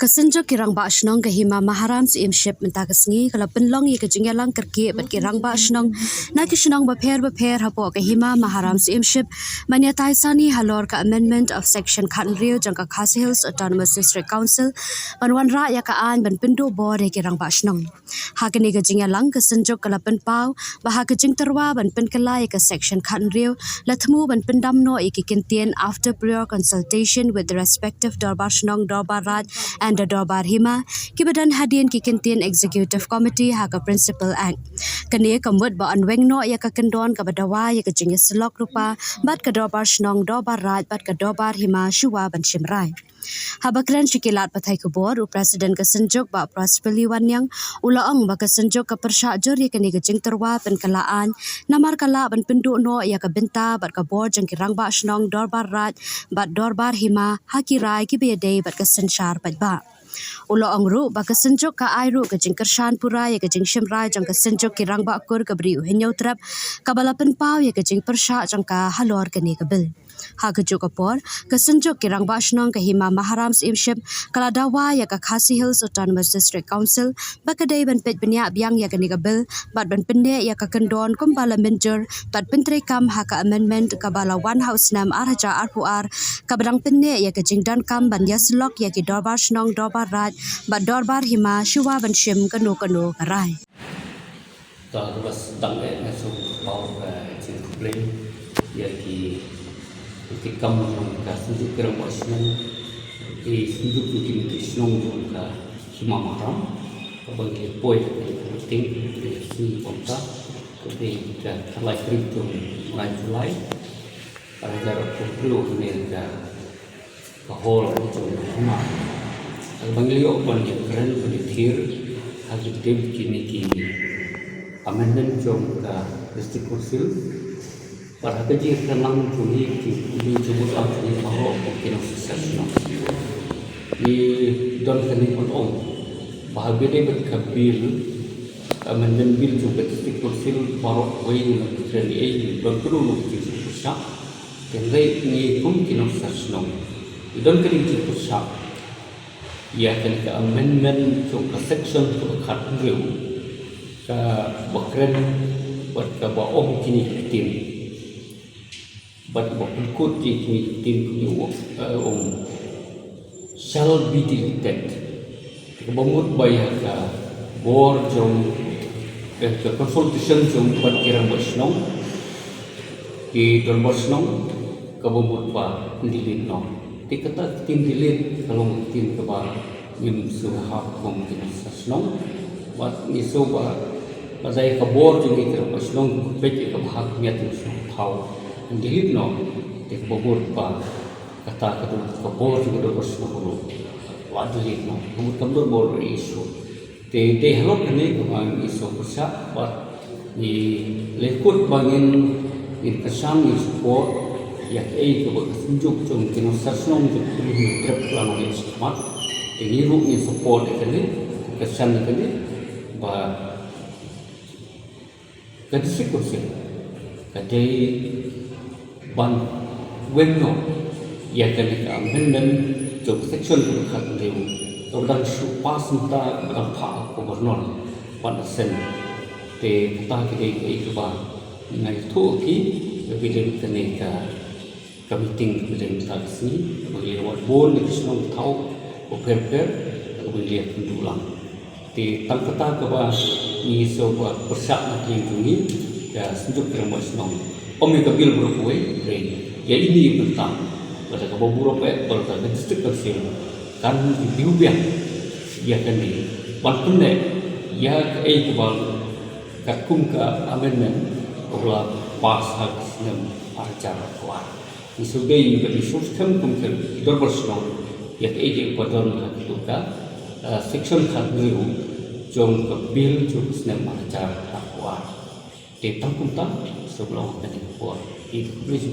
Kesenjok kirang ba ashnong kahima maharam si imship menta kesngi kala penlong ye kejingyalang kerki bat kirang ba ashnong na kishnong ba pher hapo kahima maharam si imship manya taisani halor ka amendment of section Khatnriu jangka Khasi Hills Autonomous District Council banwan ra ya ka an ban pindu board ye kirang ba ashnong hakini kejingyalang kesenjok kala penpau bah kejing terwa ban penkala ye ka section Khatnriu latmu ban pendamno ye kintien after prior consultation with the respective dorbar ashnong dorbar raj and the Dorbar Hima, kibadan hadian kikintien executive committee haka principal act. Kani kamut ba anweng no ya kakendon kabadawa ya kejingya selok rupa bat ka Dorbar Shnong Dorbar Raj bat ka Dorbar Hima Shuwa ban Shimrai. Habakran shikilat pathai kubor u president kesenjok ba Prospeli Wanyang ulaang ba kesenjok ka persajur ya kani kejing terwa penkalaan namar kala ban pendu no ya ka benta bat ka bor jang kirang ba Shnong Dorbar Raj bat Dorbar Hima hakirai kibede bat kesensyar pat ba. Ulo angru ba kesenjok ka airu kejing kershan pura ya kejing shimrai jang kesenjok kirang ba akur kabri uhenyau trap kabalapan pau ya kejing persha jang ka halor kani kabil. Ha kejuk apor kesenjok kirang ba ashnong kahima maharam imship kala dawa ya ka Khasi Hills Autonomous District Council ba kadai ban pet benyak biang ya kani kabil bat ban pende ya ka kendon kumbala menjer bat pentre kam ha ka amendment kabala one house nam arhaja arpuar kabadang pende ya kejing dan kam ban ya selok ya ki dorbar shnong dorbar raj bat dorbar hima shuwa ban shim kanu karai. Tak was tak masuk bau cik problem ya ki ketika mereka sendiri kerana macam sendiri mungkin senang juga semua maram bagi poin penting dari sini kontak kemudian kita live stream mulai pada jarak perlu mereka kahol itu rumah bagi liok pun yang keren pendidik harus dimiliki amendment juga district council pada kerja tenang juli di jumlah angkanya bahawa mungkin sukses di dalam kini pun bahagia berkabil amendment bill juga district council baru wajib menjadi ini berperlu disusah kerana ini mungkin sukses di dalam kini disusah ia akan ke amendment juga section untuk Khatnriu ke bakren buat ke bawah kini tim but ikut di tim shall be deleted kebamut bayar ke bor jom ke consultation jom buat kirang bersnong di dalam bersnong kebamut pa delete no dikata tim delete kalau tim kebar nim suhab mungkin bersnong buat isoba pasal ke bor jom kirang bersnong pej ke bahag miat bersnong tahu delete no tek bobor pa kata kata kabor juga dos no wa delete no kamu bor isu te hello kene kemang isu persa bat ni lekut bangin in kesan ni support ya ke kesunjuk jong kino sasnong jong pilih trip lama ni smart te hiru ni support kene kesan kene ba kadisi kursi kadai ban wenno ya kali amendment jok section tu Khatnriu kemudian supas minta berapa gubernur pada sen te kata kita itu bah ngai tu ki lebih dari ke meeting kemudian kita sini bagi lewat bon di senang tahu oper kemudian pendulang te tang kata ke bah ni sebuah persak nak yang ini ya sejuk kerana senang Omega bil berkuai, ya ini tentang pada kabur apa pada district council kan diubah ya kan ni bantuan ya kebal kakum ke amendment olah pas hak nem acara kuat isugai bagi sistem kumker dorbersnong ya pada hak itu ka section Khatnriu jom ke bil jom nem acara kuat tetang kumta sebelum tadi buat itu